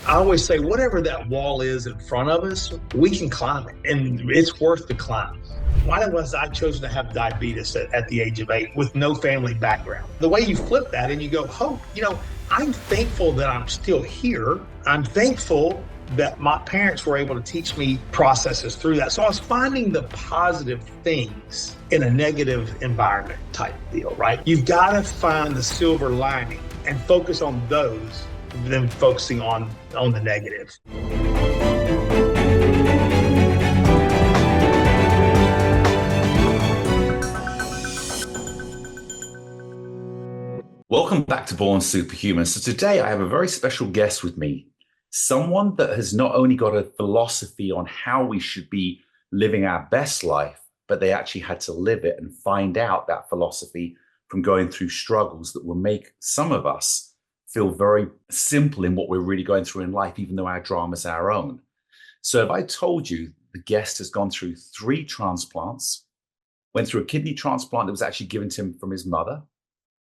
I always say, whatever that wall is in front of us, we can climb it, and it's worth the climb. Why was I chosen to have diabetes at the age of 8 with no family background? The way you flip that and you go, hope, I'm thankful that I'm still here. I'm thankful that my parents were able to teach me processes through that. So I was finding the positive things in a negative environment type deal, right? You've got to find the silver lining and focus on those than focusing on the negative. Welcome back to Born SuperHuman. So today I have a very special guest with me, someone that has not only got a philosophy on how we should be living our best life, but they actually had to live it and find out that philosophy from going through struggles that will make some of us feel very simple in what we're really going through in life, even though our drama is our own. So if I told you the guest has gone through 3 transplants, went through a kidney transplant that was actually given to him from his mother,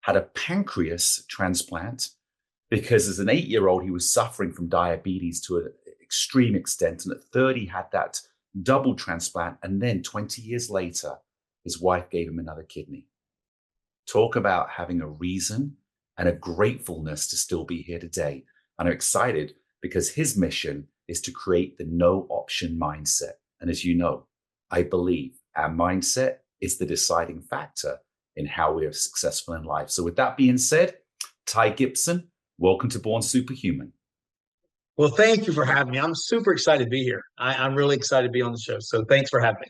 had a pancreas transplant because as an 8-year-old, he was suffering from diabetes to an extreme extent. And at 30, had that double transplant. And then 20 years later, his wife gave him another kidney. Talk about having a reason and a gratefulness to still be here today. And I'm excited because his mission is to create the no option mindset. And as you know, I believe our mindset is the deciding factor in how we are successful in life. So with that being said, Ty Gipson, welcome to Born SuperHuman. Well, thank you for having me. I'm super excited to be here. I'm really excited to be on the show. So thanks for having me.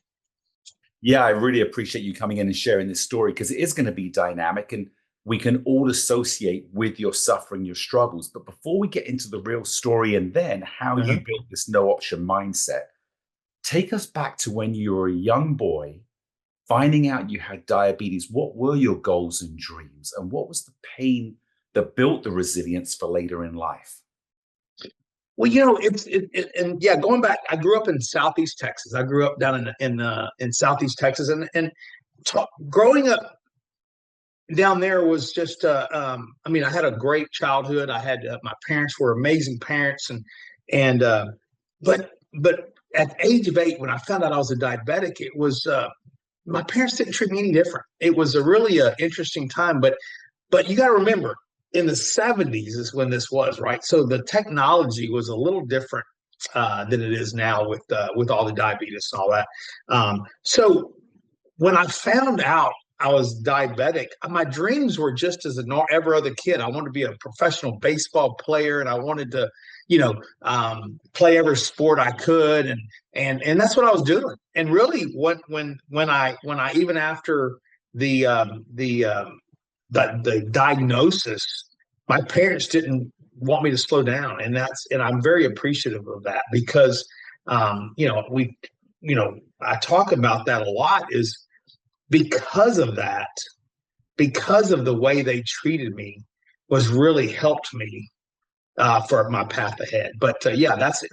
Yeah, I really appreciate you coming in and sharing this story because it is going to be dynamic and we can all associate with your suffering, your struggles. But before we get into the real story and then how you built this no option mindset, take us back to when you were a young boy, finding out you had diabetes. What were your goals and dreams? And what was the pain that built the resilience for later in life? Well, going back, I grew up in Southeast Texas. I grew up down in Southeast Texas, and growing up down there was just, I had a great childhood. I had my parents were amazing parents, but at the age of 8, when I found out I was a diabetic, it was my parents didn't treat me any different. It was a really interesting time, but you got to remember, in the 70s is when this was, right? So the technology was a little different than it is now with all the diabetes and all that. So when I found out I was diabetic, my dreams were just as every other kid. I wanted to be a professional baseball player, and I wanted to, play every sport I could, and that's what I was doing. And really, when I even after the diagnosis, my parents didn't want me to slow down, and I'm very appreciative of that because I talk about that a lot is because of that, because of the way they treated me was really helped me for my path ahead. But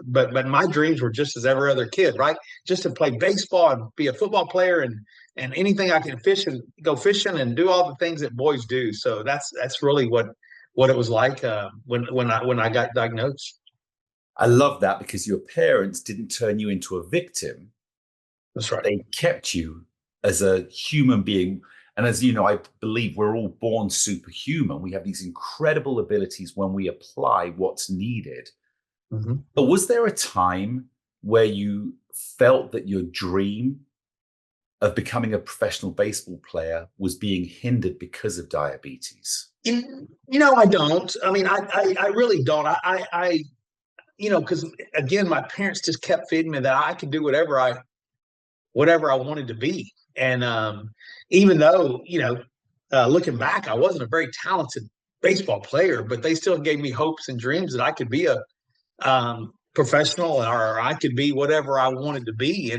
but my dreams were just as every other kid, right? Just to play baseball and be a football player and anything I can fish and go fishing and do all the things that boys do. So that's really what it was like when I got diagnosed. I love that because your parents didn't turn you into a victim. That's right. They kept you as a human being. And as you know, I believe we're all born superhuman. We have these incredible abilities when we apply what's needed. Mm-hmm. But was there a time where you felt that your dream of becoming a professional baseball player was being hindered because of diabetes? I don't. I mean, I really don't. Because again, my parents just kept feeding me that I could do whatever I wanted to be. And even though, looking back, I wasn't a very talented baseball player, but they still gave me hopes and dreams that I could be a professional or I could be whatever I wanted to be.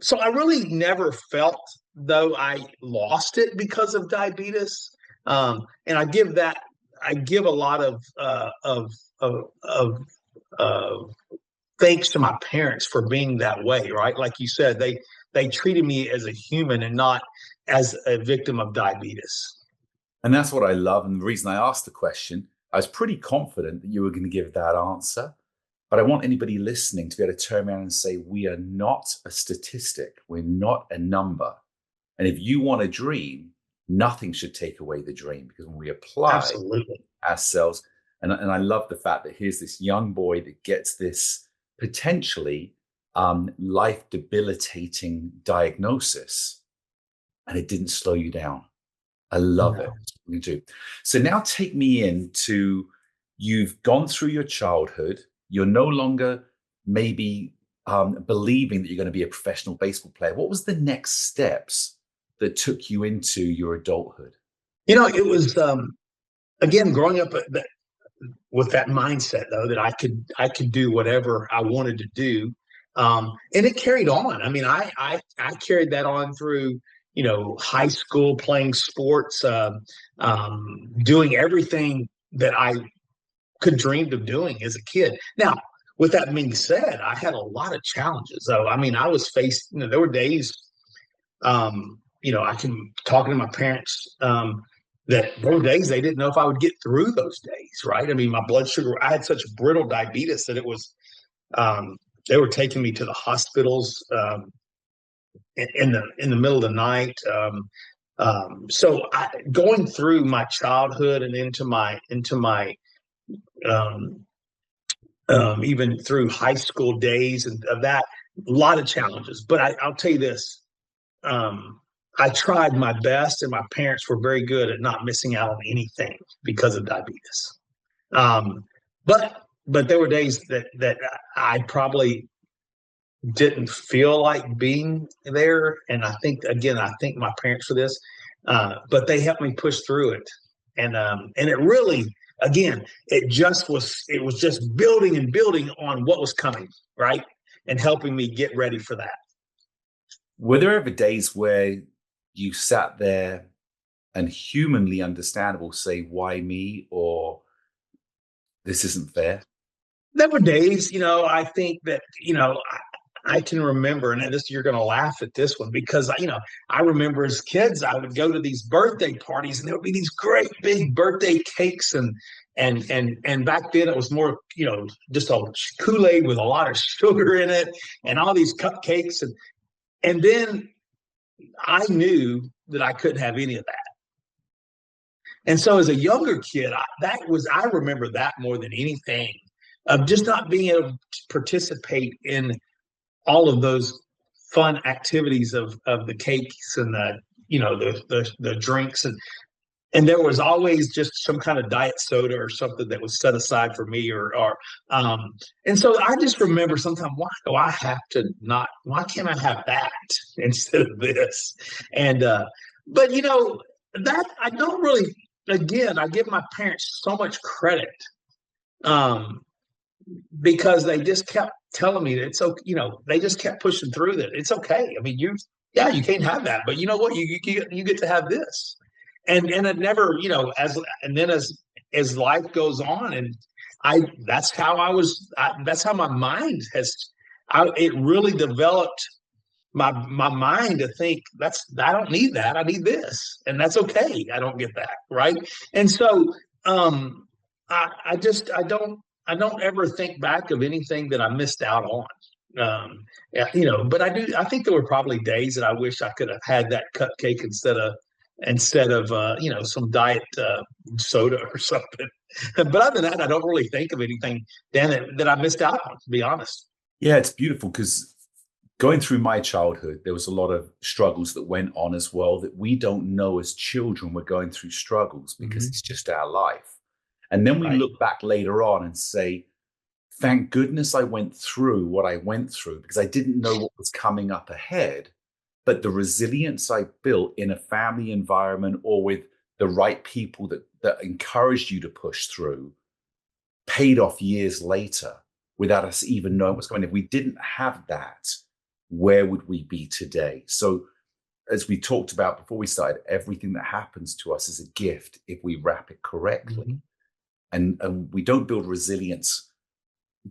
So I really never felt though I lost it because of diabetes. And I give a lot of thanks to my parents for being that way, right? Like you said, they treated me as a human and not as a victim of diabetes. And that's what I love. And the reason I asked the question, I was pretty confident that you were going to give that answer. But I want anybody listening to be able to turn around and say, we are not a statistic. We're not a number. And if you want a dream, nothing should take away the dream, because when we apply Absolutely. ourselves, and I love the fact that here's this young boy that gets this potentially life debilitating diagnosis, and it didn't slow you down. I love it. You do. So now take me into, you've gone through your childhood. You're no longer maybe believing that you're going to be a professional baseball player. What was the next steps that took you into your adulthood? You know, it was again growing up with that mindset, though, that I could do whatever I wanted to do, and it carried on. I mean, I carried that on through, you know, high school, playing sports, doing everything that I could dreamed of doing as a kid. Now, with that being said, I had a lot of challenges, though. I mean, I was faced, you know, there were days, you know, I can talking to my parents, that there were days they didn't know if I would get through those days, right? I mean, my blood sugar, I had such brittle diabetes that it was, they were taking me to the hospitals in the middle of the night. So going through my childhood and into my um, even through high school days and of that, a lot of challenges. But I'll tell you this, I tried my best, and my parents were very good at not missing out on anything because of diabetes. Um, but there were days that I probably didn't feel like being there, and I think my parents for this, but they helped me push through it, and it really, again, it was just building and building on what was coming, right, and helping me get ready for that. Were there ever days where you sat there and, humanly understandable, say, why me, or this isn't fair? There were days, you know, I think that, you know, I can remember, and this, you're going to laugh at this one, because, you know, I remember as kids, I would go to these birthday parties, and there would be these great big birthday cakes, and back then it was more, you know, just a Kool-Aid with a lot of sugar in it, and all these cupcakes, and then I knew that I couldn't have any of that. And so as a younger kid, I remember that more than anything, of just not being able to participate in all of those fun activities of the cakes and the, you know, the drinks, and there was always just some kind of diet soda or something that was set aside for me, and so I just remember sometimes, why can't I have that instead of this? And but you know, that I don't really, again, I give my parents so much credit, um because they just kept telling me that it's okay. You know, they just kept pushing through that it's okay. I mean, you can't have that, but you know what? You get to have this, and it never, you know, as life goes on, and that's how that's how my mind it really developed my mind to think I don't need that. I need this, and that's okay. I don't get that, right? And so, I don't ever think back of anything that I missed out on. Yeah, you know, but I think there were probably days that I wish I could have had that cupcake instead of you know, some diet soda or something. But other than that, I don't really think of anything, Dan, that I missed out on, to be honest. Yeah, it's beautiful, because going through my childhood, there was a lot of struggles that went on as well that we don't know as children we're going through struggles, because it's just our life. And then we look back later on and say, thank goodness I went through what I went through, because I didn't know what was coming up ahead. But the resilience I built in a family environment, or with the right people that encouraged you to push through, paid off years later without us even knowing what's going on. If we didn't have that, where would we be today? So, as we talked about before we started, everything that happens to us is a gift if we wrap it correctly. And we don't build resilience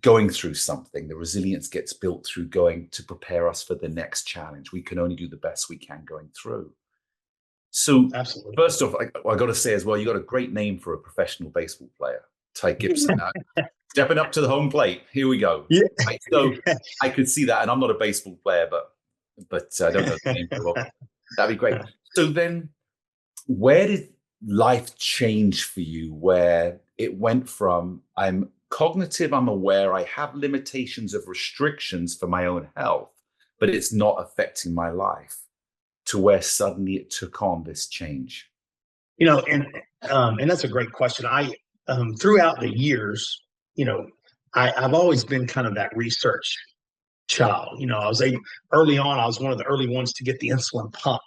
going through something. The resilience gets built through going to prepare us for the next challenge. We can only do the best we can going through. So, Absolutely. First off, I got to say as well, you got a great name for a professional baseball player. Ty Gipson. Stepping up to the home plate. Here we go. Yeah. Right, so I could see that, and I'm not a baseball player, but I don't know the game very well. That'd be great. So then, where did life change for you? Where it went from I'm cognitive, I'm aware, I have limitations of restrictions for my own health, but it's not affecting my life, to where suddenly it took on this change. And that's a great question. I throughout the years, I've always been kind of that research child. Early on, I was one of the early ones to get the insulin pump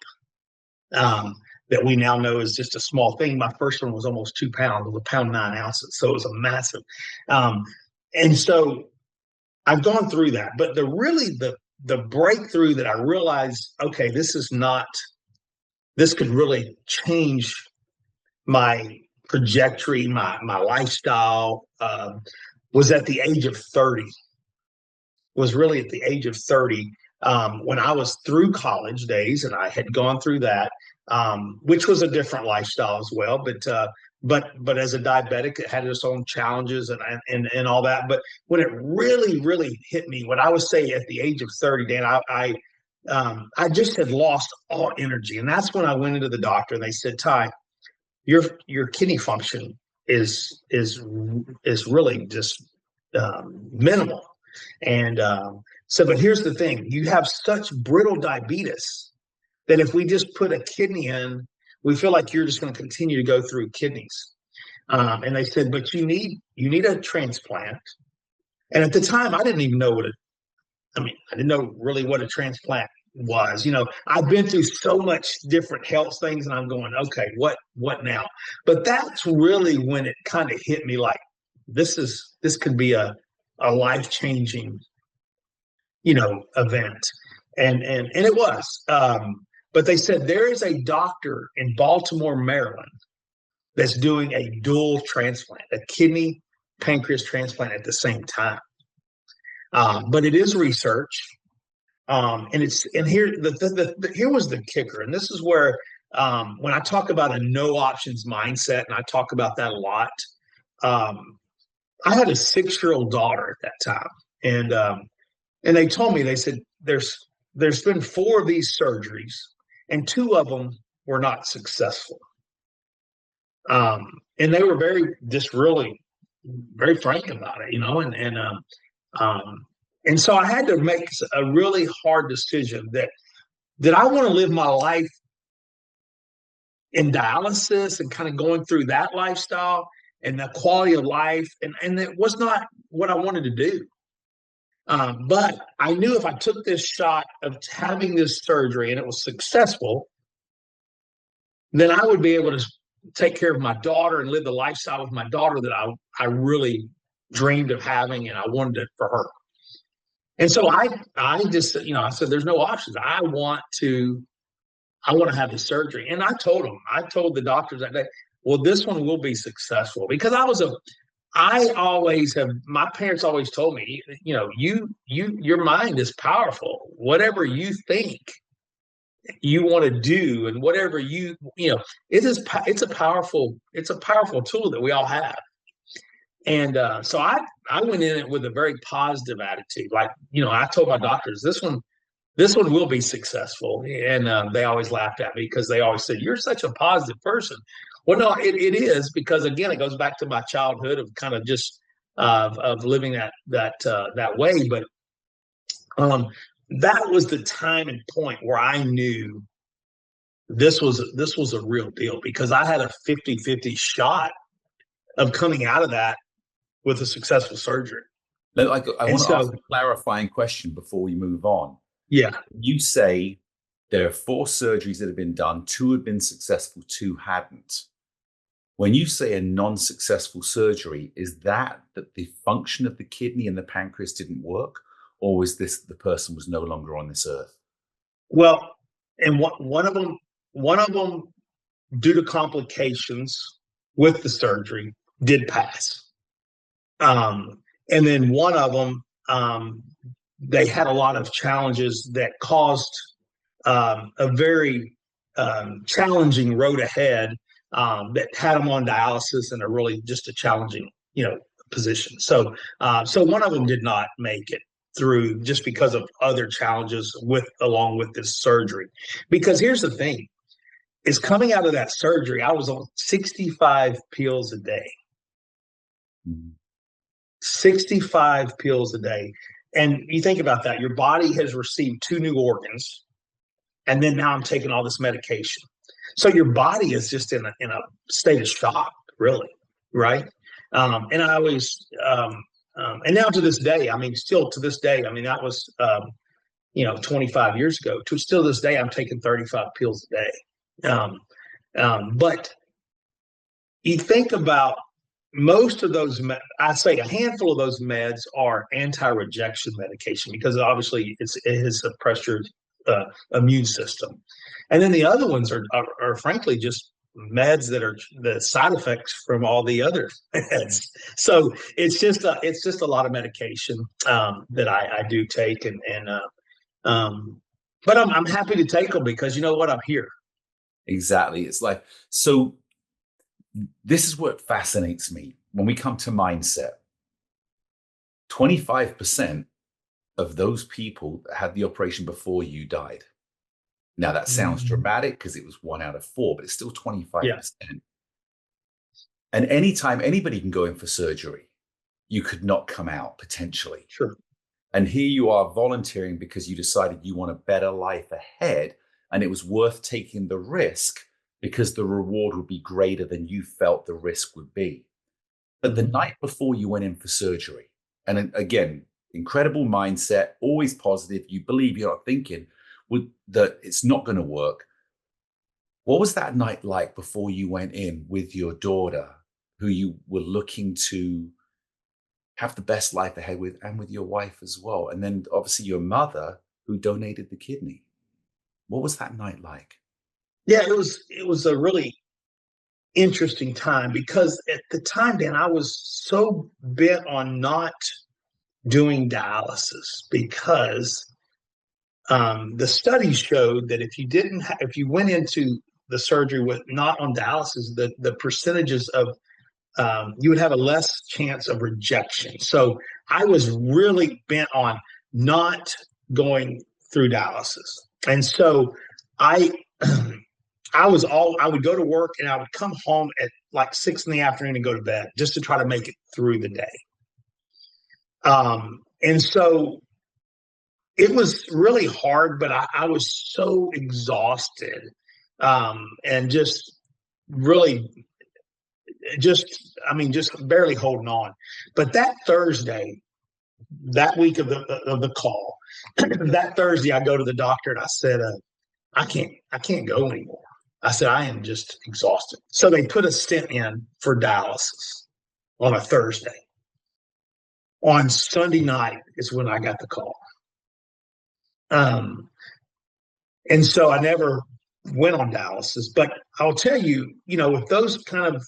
that we now know is just a small thing. My first one was almost 2 pounds, it was 1.9 pounds. So it was a massive. And so I've gone through that. But the breakthrough that I realized, okay, this could really change my trajectory, my lifestyle, was at the age of 30. Was really at the age of 30 when I was through college days, and I had gone through that, which was a different lifestyle as well. But as a diabetic, it had its own challenges and all that. But when it really, really hit me, when I would say at the age of 30, Dan, I just had lost all energy, and that's when I went into the doctor, and they said, Ty, your kidney function is really just minimal. And so, but here's the thing: you have such brittle diabetes that if we just put a kidney in, we feel like you're just going to continue to go through kidneys. And they said, but you need a transplant. And at the time, I didn't even know I didn't know really what a transplant was. I've been through so much different health things, and I'm going, okay, what now? But that's really when it kind of hit me like, this could be a life-changing, event. And it was. But they said there is a doctor in Baltimore, Maryland, that's doing a dual transplant, a kidney-pancreas transplant at the same time. But it is research. And here was the kicker. And this is where, when I talk about a no options mindset, and I talk about that a lot, I had a 6-year-old daughter at that time. And they told me, they said, there's been 4 of these surgeries, and 2 of them were not successful. And they were really very frank about it, and so I had to make a really hard decision that I want to live my life in dialysis and kind of going through that lifestyle and the quality of life. And it was not what I wanted to do. But I knew if I took this shot of having this surgery and it was successful, then I would be able to take care of my daughter and live the lifestyle with my daughter that I really dreamed of having, and I wanted it for her. And so I just, I said, there's no options. I want to have the surgery. And I told the doctors that day, well, this one will be successful, because my parents always told me, your mind is powerful. Whatever you think you want to do, and whatever it's a powerful tool that we all have. And so I went in it with a very positive attitude. Like, I told my doctors, this one will be successful. And they always laughed at me, because they always said, you're such a positive person. Well, no, it is, because again, it goes back to my childhood of kind of just of living that way. But that was the time and point where I knew this was a real deal, because I had a 50-50 shot of coming out of that with a successful surgery. I want to ask a clarifying question before we move on. Yeah. You say there are 4 surgeries that have been done, 2 have been successful, 2 hadn't. When you say a non-successful surgery, is that the function of the kidney and the pancreas didn't work, or was this the person was no longer on this earth? Well, and one of them, due to complications with the surgery, did pass. And then one of them, they had a lot of challenges that caused a very challenging road ahead, that had them on dialysis, and just a challenging, position. So one of them did not make it through just because of other challenges along with this surgery. Because here's the thing, is coming out of that surgery, I was on 65 pills a day. 65 pills a day. And you think about that, your body has received 2 new organs, and then now I'm taking all this medication. So your body is just in a state of shock, really, right? And I always, and now to this day, still to this day, that was, 25 years ago. To still this day, I'm taking 35 pills a day. But you think about most of those, I'd say a handful of those meds are anti-rejection medication because obviously it has suppressed your immune system. And then the other ones are frankly just meds that are the side effects from all the other meds. So it's just a lot of medication that I do take, but I'm happy to take them because you know what, I'm here. Exactly. It's like, so this is what fascinates me when we come to mindset. 25% of those people that had the operation before you died. Now that sounds dramatic because it was 1 out of 4, but it's still 25%. Yeah. And anytime anybody can go in for surgery, you could not come out potentially. Sure. And here you are volunteering because you decided you want a better life ahead, and it was worth taking the risk because the reward would be greater than you felt the risk would be. But the night before you went in for surgery, and again, incredible mindset, always positive, you believe, you're not thinking that it's not going to work. What was that night like before you went in with your daughter, who you were looking to have the best life ahead with, and with your wife as well? And then obviously your mother, who donated the kidney. What was that night like? Yeah, it was a really interesting time because at the time, Dan, I was so bent on not doing dialysis because the studies showed that if you went into the surgery with not on dialysis, the percentages of you would have a less chance of rejection. So I was really bent on not going through dialysis, and so I would go to work and I would come home at like 6 p.m. and go to bed just to try to make it through the day. And so it was really hard, but I was so exhausted, and just barely holding on. But that Thursday, that week of the call, that Thursday, I go to the doctor and I said, I can't go anymore. I said, I am just exhausted. So they put a stent in for dialysis on a Thursday. On Sunday night is when I got the call. And so I never went on dialysis, but I'll tell you, with those kind of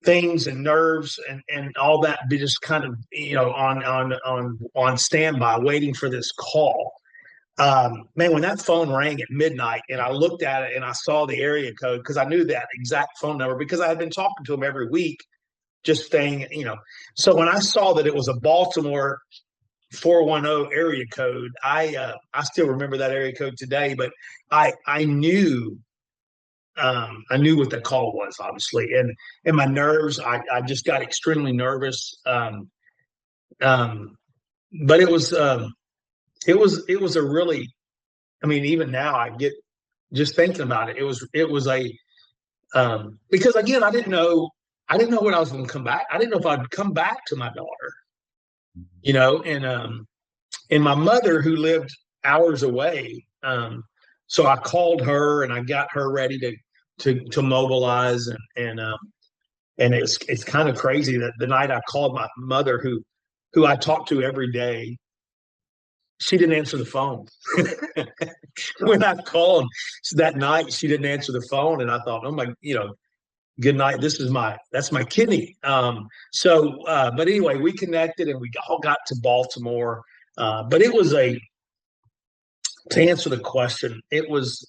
things and nerves and all that, be just kind of, on standby, waiting for this call. Man, when that phone rang at midnight and I looked at it and I saw the area code, because I knew that exact phone number because I had been talking to him every week, just staying, So when I saw that it was a Baltimore 410 area code, I still remember that area code today, but I knew what the call was, obviously, and my nerves, I just got extremely nervous. But it was a really, even now I get just thinking about it. It was a because again, I didn't know when I was going to come back. I didn't know if I'd come back to my daughter, and my mother, who lived hours away. So I called her and I got her ready to mobilize, and it's kind of crazy that the night I called my mother, who I talk to every day, she didn't answer the phone. When I called that night, she didn't answer the phone, and I thought, oh my, good night. That's my kidney. But anyway, we connected and we all got to Baltimore. But it was to answer the question, it was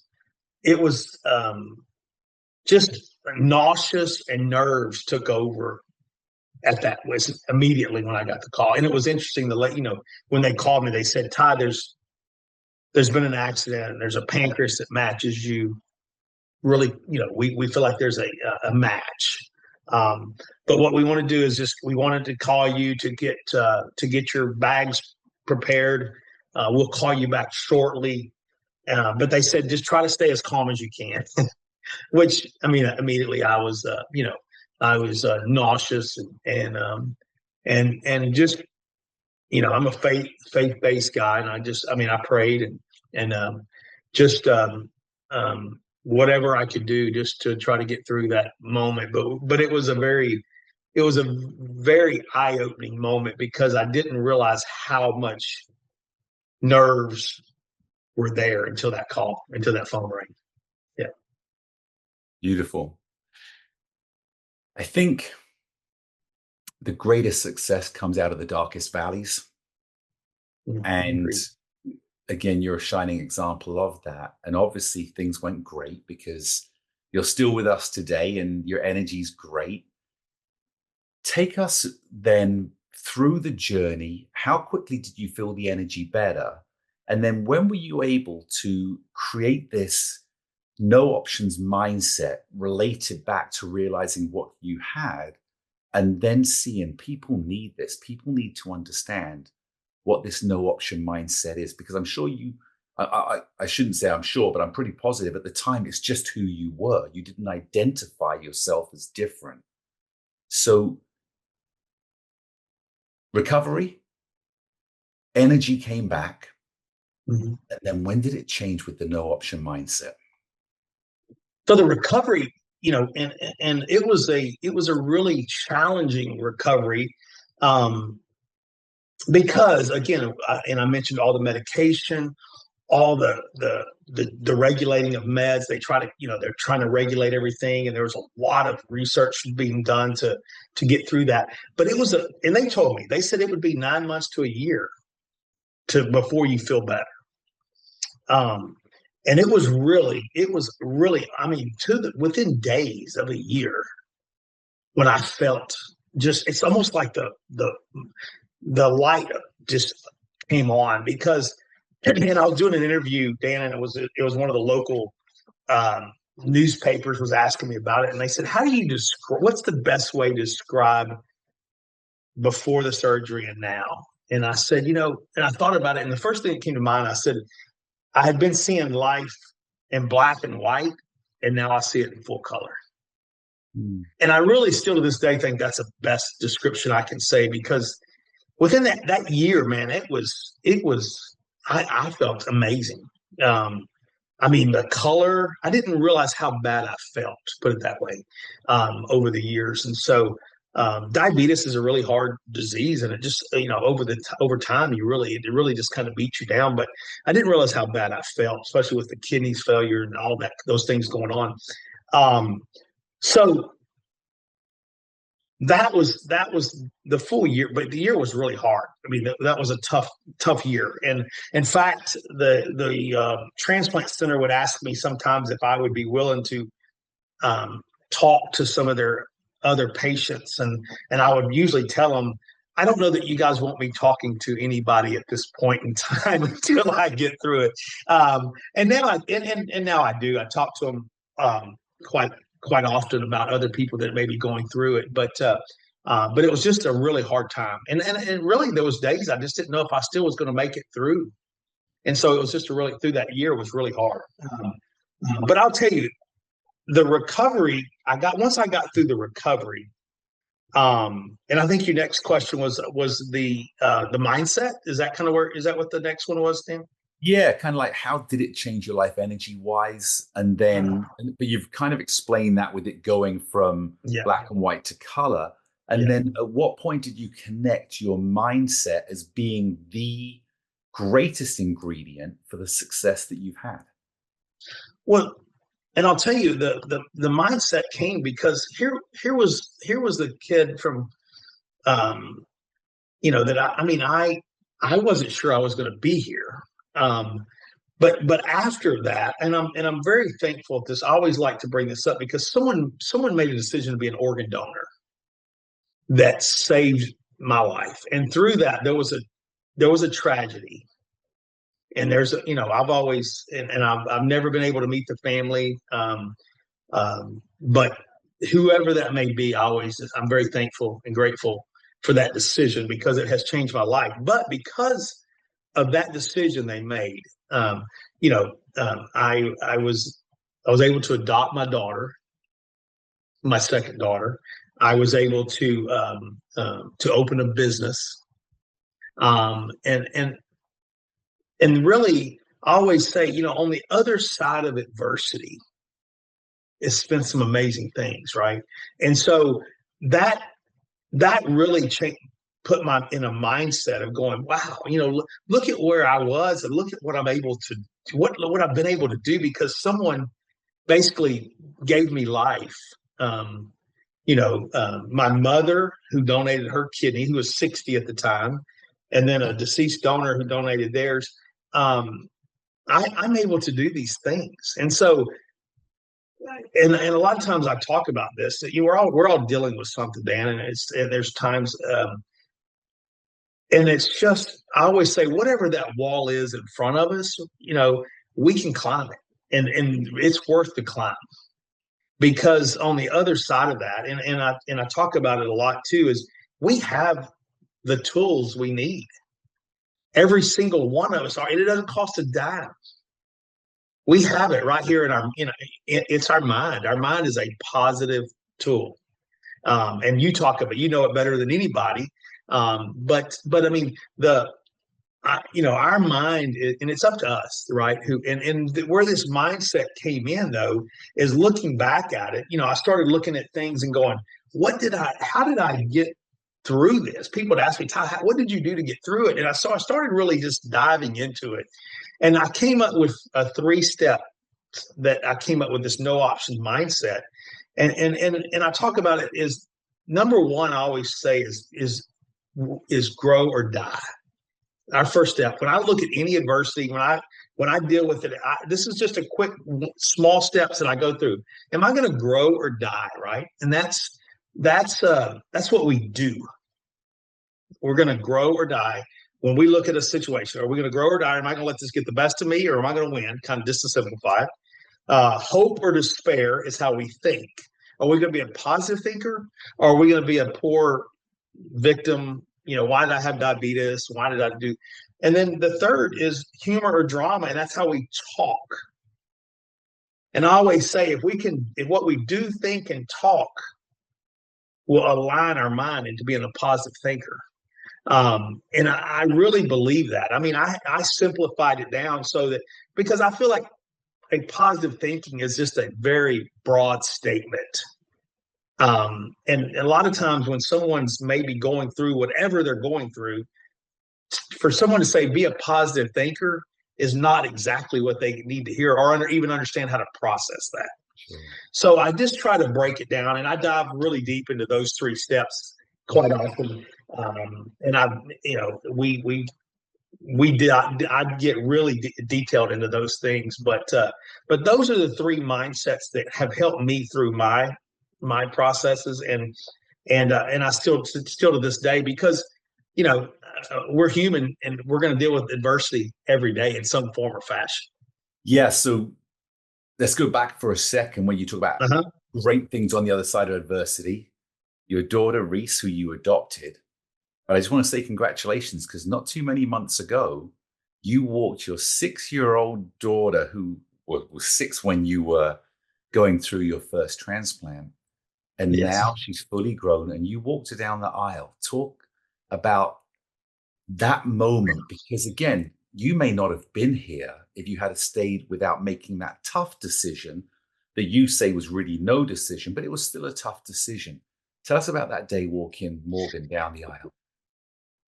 just nauseous and nerves took over at that was immediately when I got the call. And it was interesting to let you know, when they called me, they said, Ty, there's been an accident and there's a pancreas that matches you. Really, we feel like there's a match. But what we want to do is we wanted to call you to get your bags prepared. We'll call you back shortly. But they said, just try to stay as calm as you can, which, I mean, immediately I was, nauseous and just, I'm a faith-based guy. And I prayed and just, whatever I could do just to try to get through that moment. But it was a very eye-opening moment, because I didn't realize how much nerves were there until that phone rang. Yeah. Beautiful. I think the greatest success comes out of the darkest valleys. Mm-hmm. And again, you're a shining example of that. And obviously things went great because you're still with us today and your energy's great. Take us then through the journey. How quickly did you feel the energy better? And then when were you able to create this no options mindset related back to realizing what you had, and then seeing people need this? People need to understand what this no option mindset is, because I'm sure I shouldn't say I'm sure, but I'm pretty positive at the time it's just who you were. You didn't identify yourself as different. So recovery, energy came back. Mm-hmm. And then when did it change with the no option mindset? So the recovery, and it was a really challenging recovery, because again, I mentioned all the medication, all the regulating of meds. They try to, they're trying to regulate everything, and there was a lot of research being done to get through that. But and they told me, they said it would be 9 months to a year before you feel better. And it was really, within days of a year, when I felt it's almost like the light just came on, because, and I was doing an interview, Dan, and it was one of the local newspapers was asking me about it. And they said, how do you what's the best way to describe before the surgery and now? And I said, and I thought about it. And the first thing that came to mind, I said, I had been seeing life in black and white, and now I see it in full color. Mm. And I really still to this day think that's the best description I can say, because within that year, man, I felt amazing. The color, I didn't realize how bad I felt, put it that way, over the years. And so diabetes is a really hard disease, and it just, over time, it really just kind of beats you down. But I didn't realize how bad I felt, especially with the kidneys failure and all those things going on. So that was the full year, but the year was really hard. That was a tough year. And in fact, the transplant center would ask me sometimes if I would be willing to talk to some of their other patients, and I would usually tell them, I don't know that you guys want me talking to anybody at this point in time until I get through it. And now I do. I talk to them quite often about other people that may be going through it, but it was just a really hard time, and really those days I just didn't know if I still was going to make it through, and so it was just through that year was really hard. But I'll tell you, the recovery once I got through the recovery, and I think your next question was the mindset. Is that what the next one was, Tim? Yeah, kind of like, how did it change your life energy wise? And then, but you've kind of explained that with it going from black and white to color. And then at what point did you connect your mindset as being the greatest ingredient for the success that you've had? Well, and I'll tell you, the mindset came because here was the kid from, that I wasn't sure I was going to be here. But after that, and I'm very thankful at this. I always like to bring this up because someone made a decision to be an organ donor. that saved my life. And through that, there was a tragedy. And I've always, and I've never been able to meet the family. But whoever that may be, I'm very thankful and grateful for that decision, because it has changed my life. But because of that decision they made, I was able to adopt my daughter, my second daughter. I was able to open a business, and really, I always say, on the other side of adversity, it's been some amazing things, right? And so that really put in a mindset of going, wow, look at where I was, and look at what I'm able to, what I've been able to do, because someone basically gave me life. My mother, who donated her kidney, who was 60 at the time, and then a deceased donor who donated theirs. I'm able to do these things. And so, and a lot of times I talk about this, that we're all dealing with something, Dan, and there's times, and it's just, I always say, whatever that wall is in front of us, we can climb it, and it's worth the climb, because on the other side of that, and I talk about it a lot too, is we have the tools we need. Every single one of us are, and it doesn't cost a dime. We have it right here in our, it's our mind. Our mind is a positive tool. And you talk about, it better than anybody. But I mean, our mind, and it's up to us, right? Where this mindset came in, though, is looking back at it. I started looking at things and going, how did I get through this? People would ask me, Ty, what did you do to get through it? And I started really just diving into it. And I came up with a 3-step that I came up with, this no option mindset. And I talk about it is, number one, I always say is grow or die. Our first step, when I look at any adversity, when I deal with it, this is just a quick, small steps that I go through. Am I going to grow or die? Right. And that's what we do. We're going to grow or die when we look at a situation. Are we going to grow or die? Am I going to let this get the best of me, or am I going to win? Kind of just to simplify it. Hope or despair is how we think. Are we going to be a positive thinker, or are we going to be a poor victim? Why did I have diabetes? Why did I do? And then the third is humor or drama, and that's how we talk. And I always say, if what we do, think, and talk will align our mind into being a positive thinker. And I really believe that. I mean, I simplified it down because I feel like a positive thinking is just a very broad statement. And a lot of times when someone's maybe going through whatever they're going through, for someone to say, be a positive thinker, is not exactly what they need to hear, or even understand how to process that. Sure. So I just try to break it down, and I dive really deep into those 3 steps quite often. And I get really detailed into those things, but those are the 3 mindsets that have helped me through my processes, and I still to this day, because we're human, and we're going to deal with adversity every day in some form or fashion. Yeah. So let's go back for a second when you talk about great things on the other side of adversity. Your daughter, Reese, who you adopted. But I just want to say congratulations, because not too many months ago, you walked your 6-year-old daughter, who was 6 when you were going through your first transplant. And yes, now she's fully grown, and you walked her down the aisle. Talk about that moment, because again, you may not have been here if you had stayed without making that tough decision that you say was really no decision, but it was still a tough decision. Tell us about that day walking Morgan down the aisle.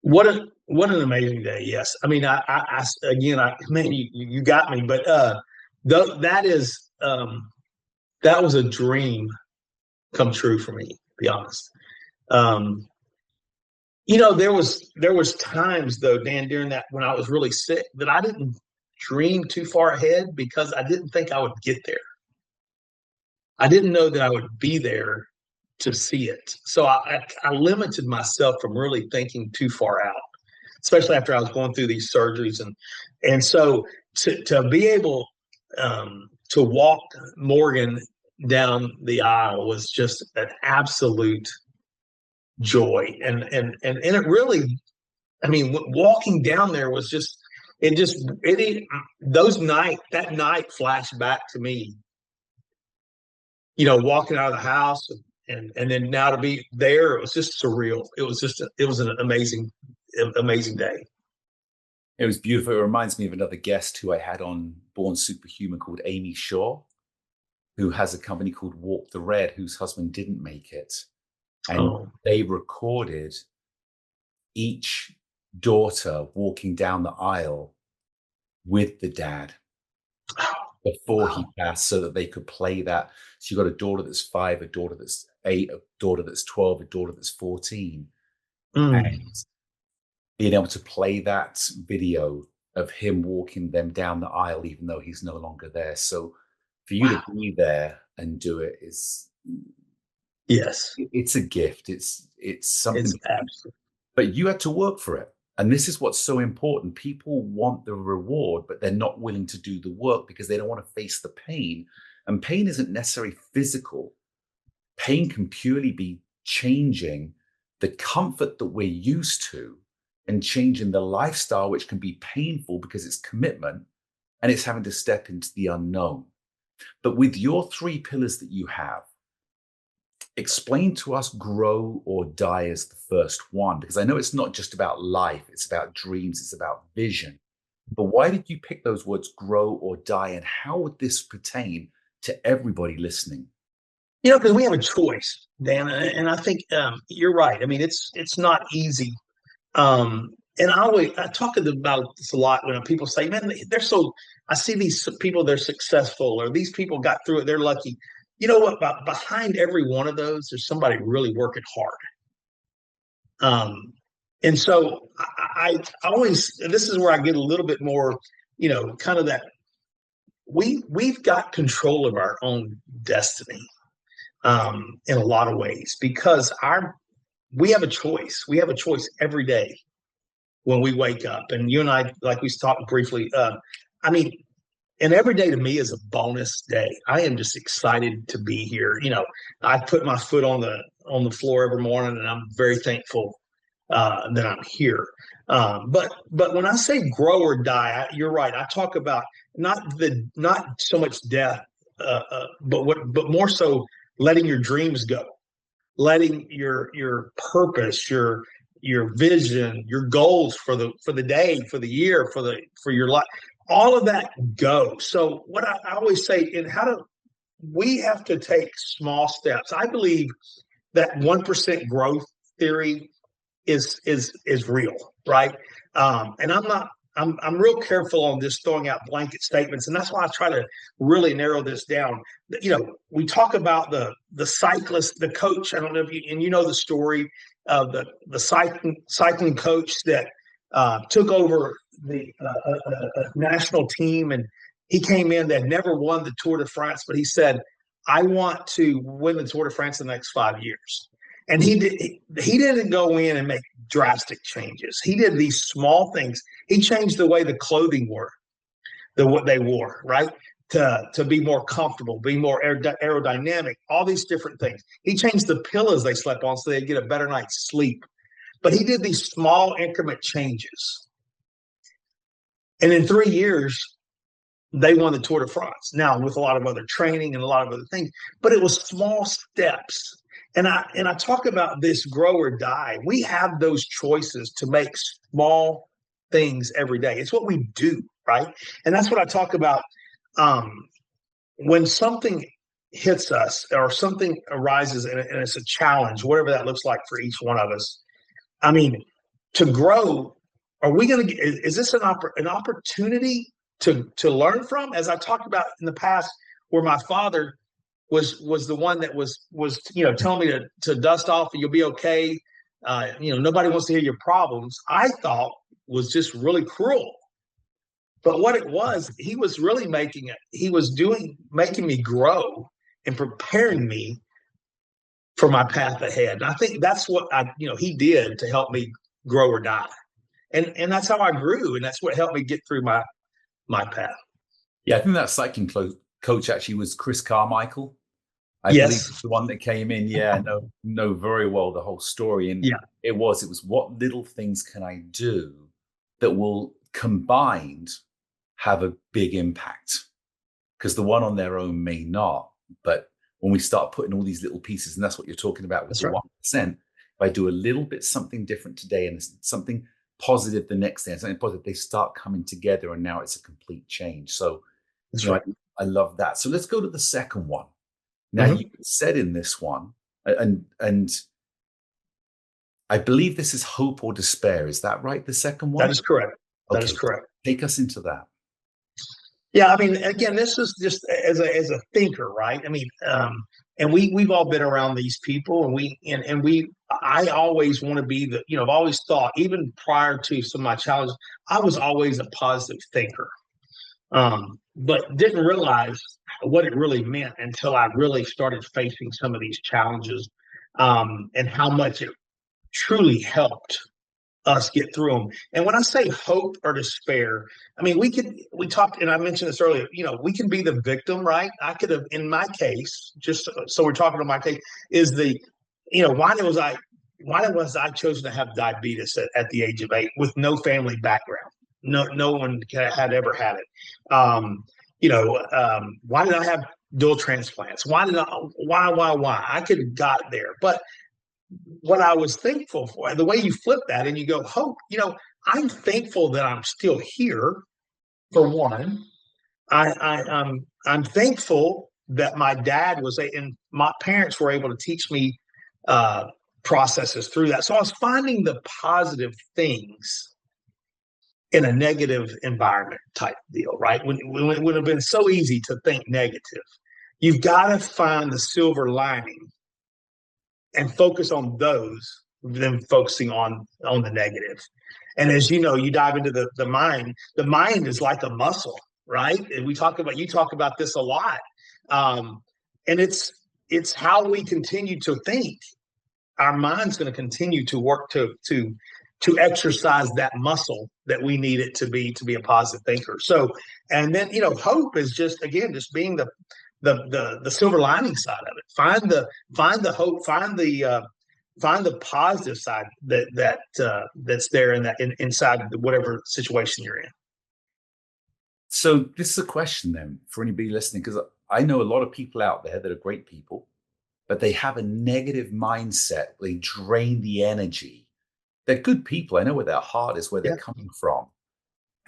What an amazing day! Yes, I mean, you got me, but that was a dream come true for me, to be honest. There was times, though, Dan, during that, when I was really sick, that I didn't dream too far ahead, because I didn't think I would get there. I didn't know that I would be there to see it. So I limited myself from really thinking too far out, especially after I was going through these surgeries. And so to be able to walk Morgan down the aisle was just an absolute joy. And it really, I mean, walking down there was just, that night flashed back to me, walking out of the house and then now to be there, it was just surreal. It was an amazing day. It was beautiful. It reminds me of another guest who I had on Born Superhuman called Amy Shaw, who has a company called Walk the Red, whose husband didn't make it. And they recorded each daughter walking down the aisle with the dad before he passed, so that they could play that. So you got a daughter that's 5, a daughter that's 8, a daughter that's 12, a daughter that's 14. And being able to play that video of him walking them down the aisle, even though he's no longer there. So for you to be there and do it is, yes, it's a gift. It's something, it's absolutely. But you had to work for it. And this is what's so important. People want the reward, but they're not willing to do the work because they don't want to face the pain. And pain isn't necessarily physical. Pain can purely be changing the comfort that we're used to and changing the lifestyle, which can be painful because it's commitment and it's having to step into the unknown. But with your 3 pillars that you have, explain to us grow or die as the first one, because I know it's not just about life, it's about dreams, it's about vision. But why did you pick those words, grow or die, and how would this pertain to everybody listening? Because we have a choice, Dan, and I think you're right. I mean, it's not easy. And I talk about this a lot when people say, man, I see these people, they're successful, or these people got through it, they're lucky. You know what? Behind every one of those, there's somebody really working hard. And so I always, this is where I get a little bit more, kind of that we've got control of our own destiny in a lot of ways, because we have a choice. We have a choice every day when we wake up. And you and I, like we talked briefly, and every day to me is a bonus day. I am just excited to be here. I put my foot on the floor every morning, and I'm very thankful that I'm here. But when I say grow or die, you're right. I talk about not so much death, but more so letting your dreams go, letting your purpose, your vision, your goals for the day, for the year, for your life, all of that go. So what I always say, we have to take small steps. I believe that 1% growth theory is real, right? And I'm real careful on this throwing out blanket statements, and that's why I try to really narrow this down. We talk about the cyclist, the coach. I don't know if you know the story of the cycling coach that took over the national team, and he came in that never won the Tour de France, but he said, I want to win the Tour de France in the next 5 years. And he didn't go in and make drastic changes. He did these small things. He changed the way the clothing were, what they wore, right? To be more comfortable, be more aerodynamic, all these different things. He changed the pillows they slept on so they'd get a better night's sleep. But he did these small increment changes. And in 3 years, they won the Tour de France. Now, with a lot of other training and a lot of other things, but it was small steps. And I talk about this grow or die. We have those choices to make small things every day. It's what we do, right? And that's what I talk about. When something hits us or something arises and it's a challenge, whatever that looks like for each one of us. I mean, to grow, is this an opportunity to learn from? As I talked about in the past, where my father was the one that was telling me to dust off and you'll be okay. Nobody wants to hear your problems. I thought was just really cruel. But what it was, he was really making me grow and preparing me for my path ahead. And I think that's what he did to help me grow or die. And that's how I grew. And that's what helped me get through my path. Yeah, I think that cycling coach actually was Chris Carmichael. I believe Yes. the one that came in. Yeah, know very well the whole story. And Yeah. it was what little things can I do that will combined have a big impact? Because the one on their own may not. But when we start putting all these little pieces, and that's what you're talking about with That's the right. 1%, if I do a little bit something different today and something positive the next day and something positive, they start coming together and now it's a complete change. So That's right. I love that. So let's go to the second one. Now, Mm-hmm. you said in this one, and I believe this is hope or despair. Is that right? The second one? That is correct. That is Okay. correct. Take us into that. Yeah, I mean, again, this is just as a thinker, right? I mean, and we've all been around these people, and I always want to be I've always thought, even prior to some of my challenges, I was always a positive thinker, but didn't realize what it really meant until I really started facing some of these challenges, and how much it truly helped us get through them. And when I say hope or despair, I mean, we talked, and I mentioned this earlier, we can be the victim, right? I could have, in my case, just so we're talking about my case, is why was I chosen to have diabetes at the age of 8 with no family background? No one had ever had it. Why did I have dual transplants? Why? I could have got there, but what I was thankful for, the way you flip that and you go, hope, I'm thankful that I'm still here, for one. I'm thankful that my dad and my parents were able to teach me processes through that. So I was finding the positive things in a negative environment type deal, right? When it would have been so easy to think negative. You've got to find the silver lining and focus on those, than focusing on the negative. And as you know, you dive into the mind. The mind is like a muscle, right? And you talk about this a lot. And it's how we continue to think. Our mind's going to continue to work to exercise that muscle that we need it to be a positive thinker. So, and then hope is just being the silver lining side of it. Find the hope. Find the positive side that's there inside whatever situation you're in. So this is a question then for anybody listening, because I know a lot of people out there that are great people, but they have a negative mindset. They drain the energy. They're good people. I know where their heart is, where they're coming from.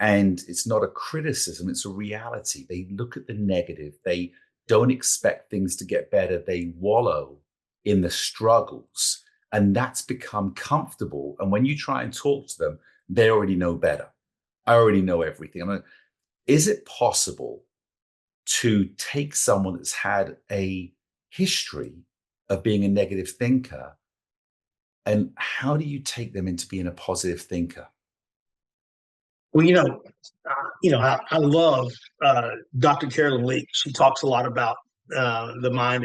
And it's not a criticism, it's a reality. They look at the negative. They don't expect things to get better. They wallow in the struggles, and that's become comfortable. And when you try and talk to them, they already know better. I already know everything. Is it possible to take someone that's had a history of being a negative thinker, and how do you take them into being a positive thinker? Well, I love Dr. Carolyn Leak. She talks a lot about the mind,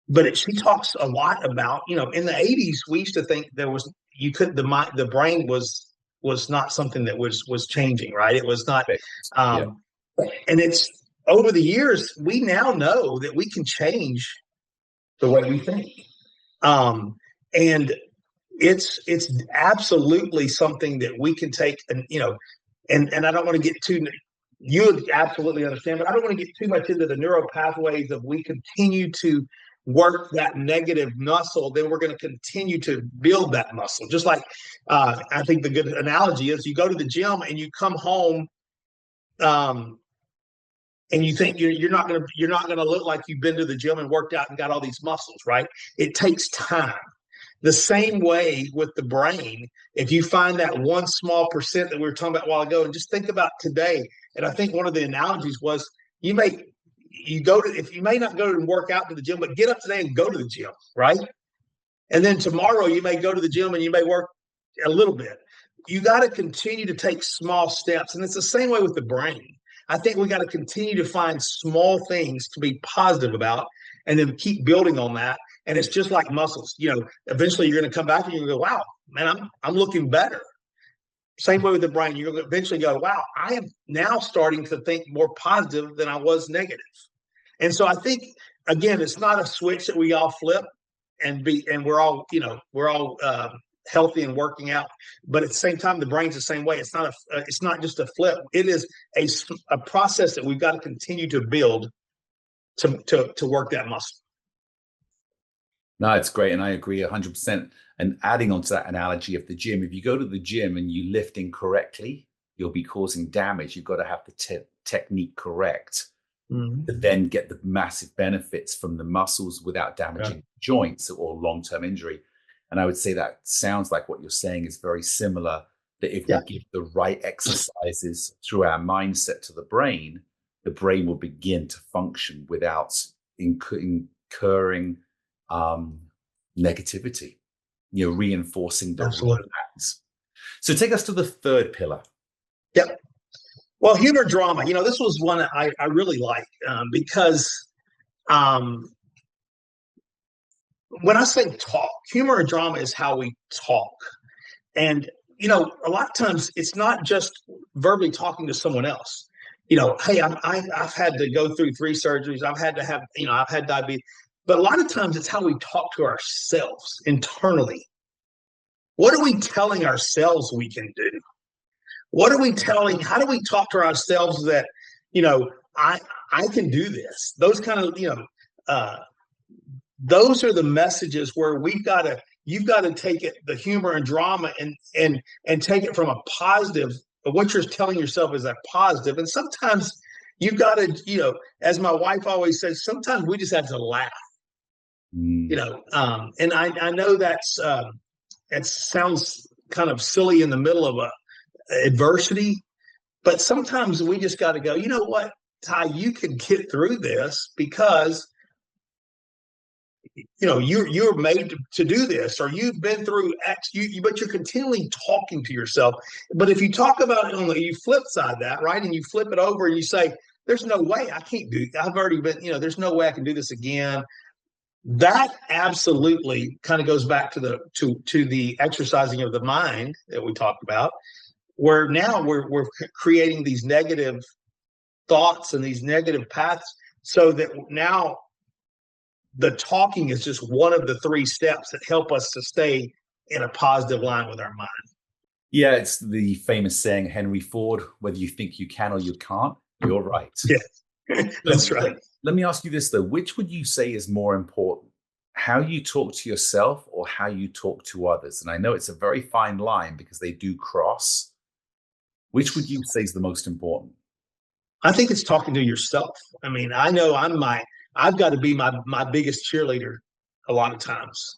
but she talks a lot about, in the 80s, we used to think the brain was not something that was changing, right? It was not, and it's over the years, we now know that we can change the way we think. And it's absolutely something that we can take, and I don't want to get too, you would absolutely understand, but I don't want to get too much into the neural pathways of, we continue to work that negative muscle, then we're going to continue to build that muscle. Just like, I think the good analogy is, you go to the gym and you come home, and you think you're not going to look like you've been to the gym and worked out and got all these muscles, right? It takes time. The same way with the brain, if you find that one small percent that we were talking about a while ago, and just think about today. And I think one of the analogies was, if you may not go and work out to the gym, but get up today and go to the gym, right? And then tomorrow you may go to the gym and you may work a little bit. You got to continue to take small steps. And it's the same way with the brain. I think we got to continue to find small things to be positive about. and then keep building on that. And it's just like muscles. Eventually you're going to come back and you're going to go, wow, man, I'm looking better. Same way with the brain. You're going to eventually go, wow, I am now starting to think more positive than I was negative. And so I think, again, it's not a switch that we all flip and we're all healthy and working out. But at the same time, the brain's the same way. It's not just a flip. It is a process that we've got to continue to build to work that muscle. No, it's great. And I agree 100%. And adding on to that analogy of the gym, if you go to the gym and you lift incorrectly, you'll be causing damage. You've got to have the technique correct to then get the massive benefits from the muscles without damaging joints or long-term injury. And I would say that sounds like what you're saying is very similar, that if we give the right exercises through our mindset to the brain will begin to function without incurring negativity, reinforcing the right acts. So take us to the third pillar. Yep. Well, humor drama, this was one that I really like because when I say talk, humor and drama is how we talk. And, a lot of times it's not just verbally talking to someone else. Hey, I've had to go through 3 surgeries. I've had to have, I've had diabetes. But a lot of times it's how we talk to ourselves internally. What are we telling ourselves we can do? How do we talk to ourselves that, I can do this? Those kind of, those are the messages where you've got to take it, the humor and drama and take it from a positive, what you're telling yourself is a positive. And sometimes you've got to, as my wife always says, sometimes we just have to laugh. And I know it sounds kind of silly in the middle of adversity, but sometimes we just got to go, you know what, Ty, you can get through this because you're made to do this, or you've been through X, but you're continually talking to yourself. But if you talk about it you flip side that, right, and you flip it over and you say, there's no way I can't do, I've already been, there's no way I can do this again. That absolutely kind of goes back to the exercising of the mind that we talked about, where now we're creating these negative thoughts and these negative paths, so that now the talking is just one of the 3 steps that help us to stay in a positive line with our mind. Yeah, it's the famous saying, Henry Ford, whether you think you can or you can't, you're right. Yeah, that's right. Let me ask you this, though. Which would you say is more important? How you talk to yourself or how you talk to others? And I know it's a very fine line because they do cross. Which would you say is the most important? I think it's talking to yourself. I mean, I know I've got to be my biggest cheerleader a lot of times.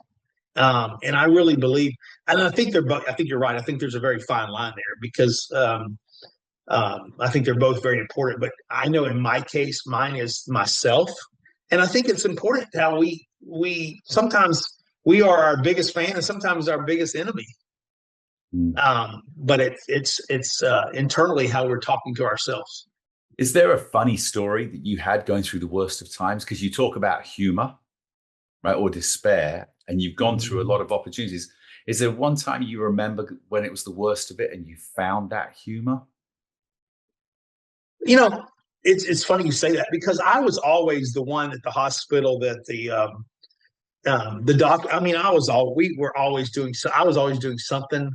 And I really believe, and I think you're right. I think there's a very fine line there because I think they're both very important. But I know in my case, mine is myself. And I think it's important how we sometimes we are our biggest fan and sometimes our biggest enemy. But it's internally how we're talking to ourselves. Is there a funny story that you had going through the worst of times? Because you talk about humor, right, or despair, and you've gone through a lot of opportunities. Is there one time you remember when it was the worst of it and you found that humor? It's funny you say that because I was always the one at the hospital that the doctor. I mean, I was always doing something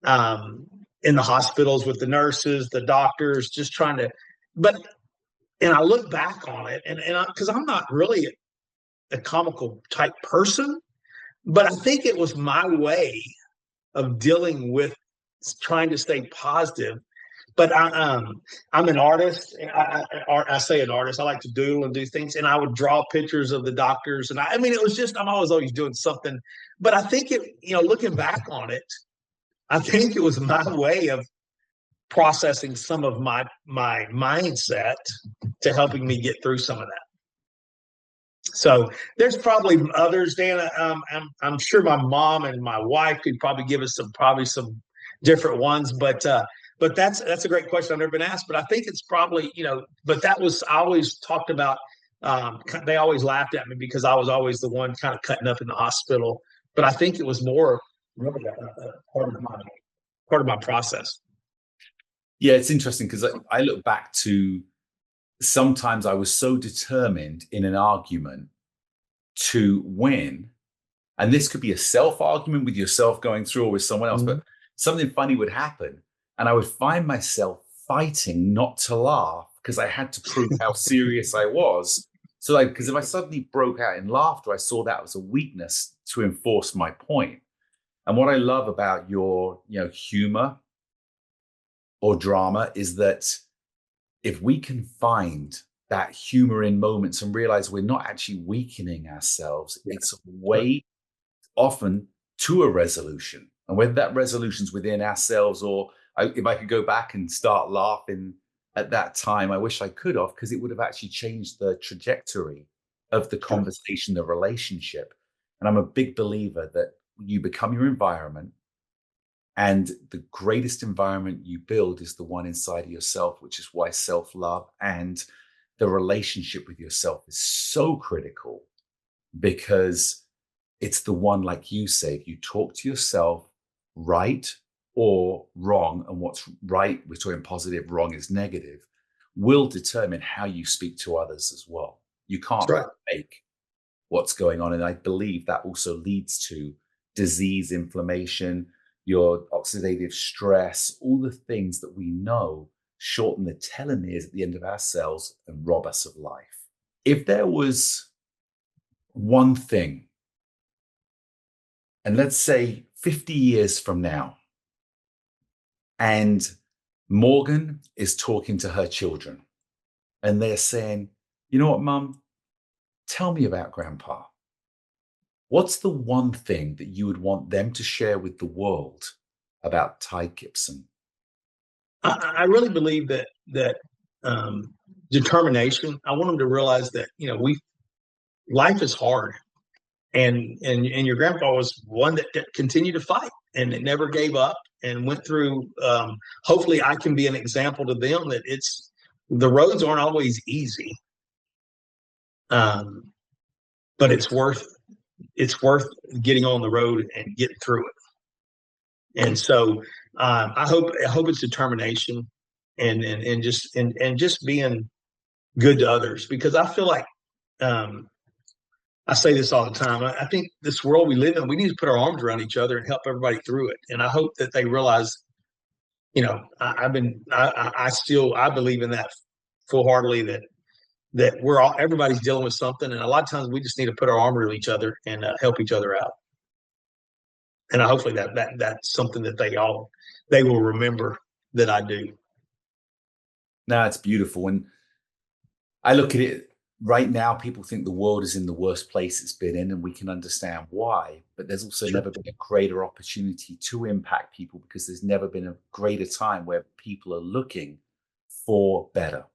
in the hospitals with the nurses, the doctors, just trying to. And I look back on it, and because I'm not really a comical type person, but I think it was my way of dealing with trying to stay positive. But I'm an artist. I say an artist. I like to doodle and do things, and I would draw pictures of the doctors. And I mean, it was just I'm always doing something. But I think looking back on it, I think it was my way of processing some of my mindset to helping me get through some of that. So there's probably others, Dan. I'm sure my mom and my wife could probably give us some different ones, but that's a great question. I've never been asked, but I think it's probably, but I always talked about They always laughed at me because I was always the one kind of cutting up in the hospital. But I think it was more really part of my process. Yeah, it's interesting because I look back to sometimes I was so determined in an argument to win. And this could be a self argument with yourself going through or with someone else, but something funny would happen. And I would find myself fighting not to laugh because I had to prove how serious I was. So, like, because if I suddenly broke out in laughter, I saw that as a weakness to enforce my point. And what I love about your, humor or drama is that if we can find that humor in moments and realize we're not actually weakening ourselves, it's a way often to a resolution. And whether that resolution's within ourselves or if I could go back and start laughing at that time, I wish I could have, because it would have actually changed the trajectory of the conversation, the relationship. And I'm a big believer that you become your environment, and the greatest environment you build is the one inside of yourself, which is why self-love and the relationship with yourself is so critical, because it's the one, like you say, if you talk to yourself right or wrong, and what's right, we're talking positive, wrong is negative, will determine how you speak to others as well. You can't fake what's going on. And I believe that also leads to disease, inflammation, your oxidative stress, all the things that we know shorten the telomeres at the end of our cells and rob us of life. If there was one thing, and let's say 50 years from now, and Morgan is talking to her children, and they're saying, you know what, Mum, tell me about Grandpa. What's the one thing that you would want them to share with the world about Ty Gipson? I really believe that determination. I want them to realize that life is hard, and your grandpa was one that continued to fight and it never gave up and went through. Hopefully, I can be an example to them that the roads aren't always easy, but it's worth getting on the road and getting through it. And so I hope it's determination and just being good to others, because I feel like I say this all the time. I think this world we live in, we need to put our arms around each other and help everybody through it. And I hope that they realize, I believe in that full heartedly, that everybody's dealing with something, and a lot of times we just need to put our arm around each other and help each other out. And hopefully that's something that they will remember that I do. No, it's beautiful. And I look at it right now, people think the world is in the worst place it's been in, and we can understand why. But there's also never been a greater opportunity to impact people, because there's never been a greater time where people are looking for better.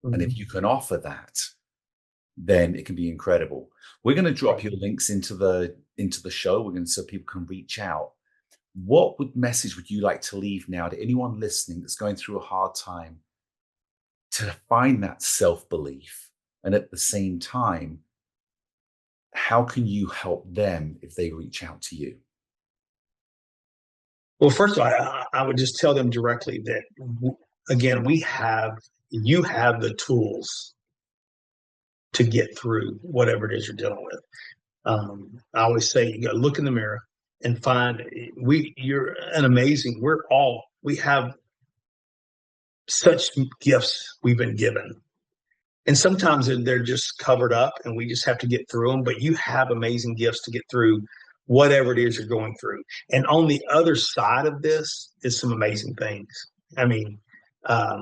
And if you can offer that, then it can be incredible. We're going to drop your links into the show. So people can reach out. What message would you like to leave now to anyone listening that's going through a hard time, to find that self-belief? And at the same time, how can you help them if they reach out to you? Well, first of all, I would just tell them directly that, again, you have the tools to get through whatever it is you're dealing with. I always say, you got to look in the mirror and find we have such gifts we've been given. And sometimes they're just covered up and we just have to get through them. But you have amazing gifts to get through whatever it is you're going through. And on the other side of this is some amazing things. I mean, as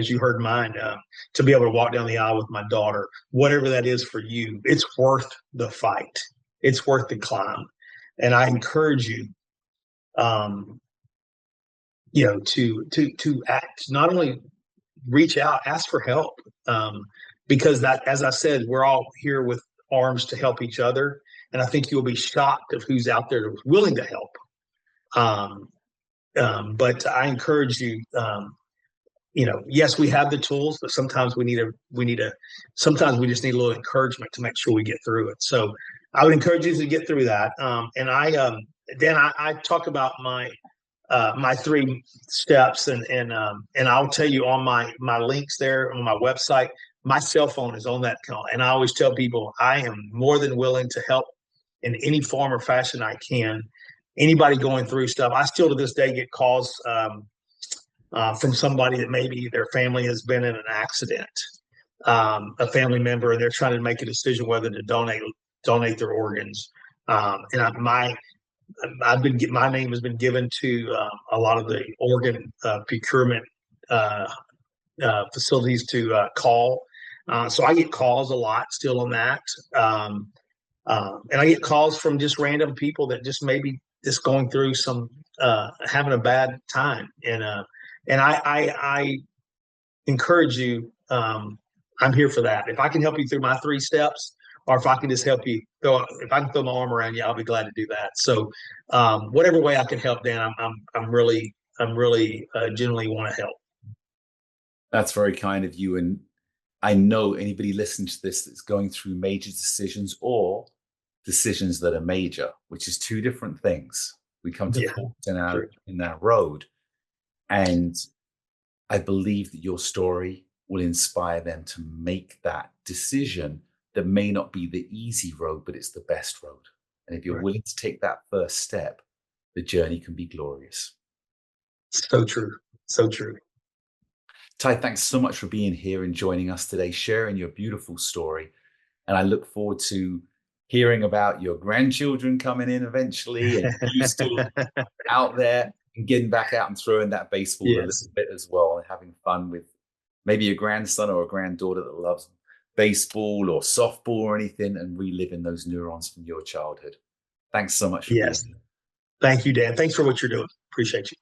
you heard mine, to be able to walk down the aisle with my daughter, whatever that is for you, it's worth the fight. It's worth the climb. And I encourage you, to act, not only reach out, ask for help, because that, as I said, we're all here with arms to help each other, and I think you'll be shocked of who's out there that's willing to help. But I encourage you, yes, we have the tools, but sometimes sometimes we just need a little encouragement to make sure we get through it. So I would encourage you to get through that. And then I talk about my 3 steps, and I'll tell you on my links there on my website. My cell phone is on that call, and I always tell people I am more than willing to help in any form or fashion I can. Anybody going through stuff, I still to this day get calls from somebody that maybe their family has been in an accident, a family member, and they're trying to make a decision whether to donate their organs. My name has been given to a lot of the organ procurement facilities to call. So I get calls a lot still on that. And I get calls from just random people that just maybe just going through some having a bad time. And I encourage you. I'm here for that. If I can help you through my 3 steps, or if I can just help you if I can throw my arm around you, I'll be glad to do that. So whatever way I can help, Dan, I'm really genuinely want to help. That's very kind of you. And I know anybody listening to this that's going through major decisions or decisions that are major, which is 2 different things. We come to forks in our road. And I believe that your story will inspire them to make that decision that may not be the easy road, but it's the best road. And if you're willing to take that first step, the journey can be glorious. So true. So true. Ty, thanks so much for being here and joining us today, sharing your beautiful story. And I look forward to hearing about your grandchildren coming in eventually, and you still out there and getting back out and throwing that baseball a little bit as well, and having fun with maybe a grandson or a granddaughter that loves baseball or softball or anything, and reliving those neurons from your childhood. Thanks so much for being here. Thank you, Dan. Thanks for what you're doing. Appreciate you.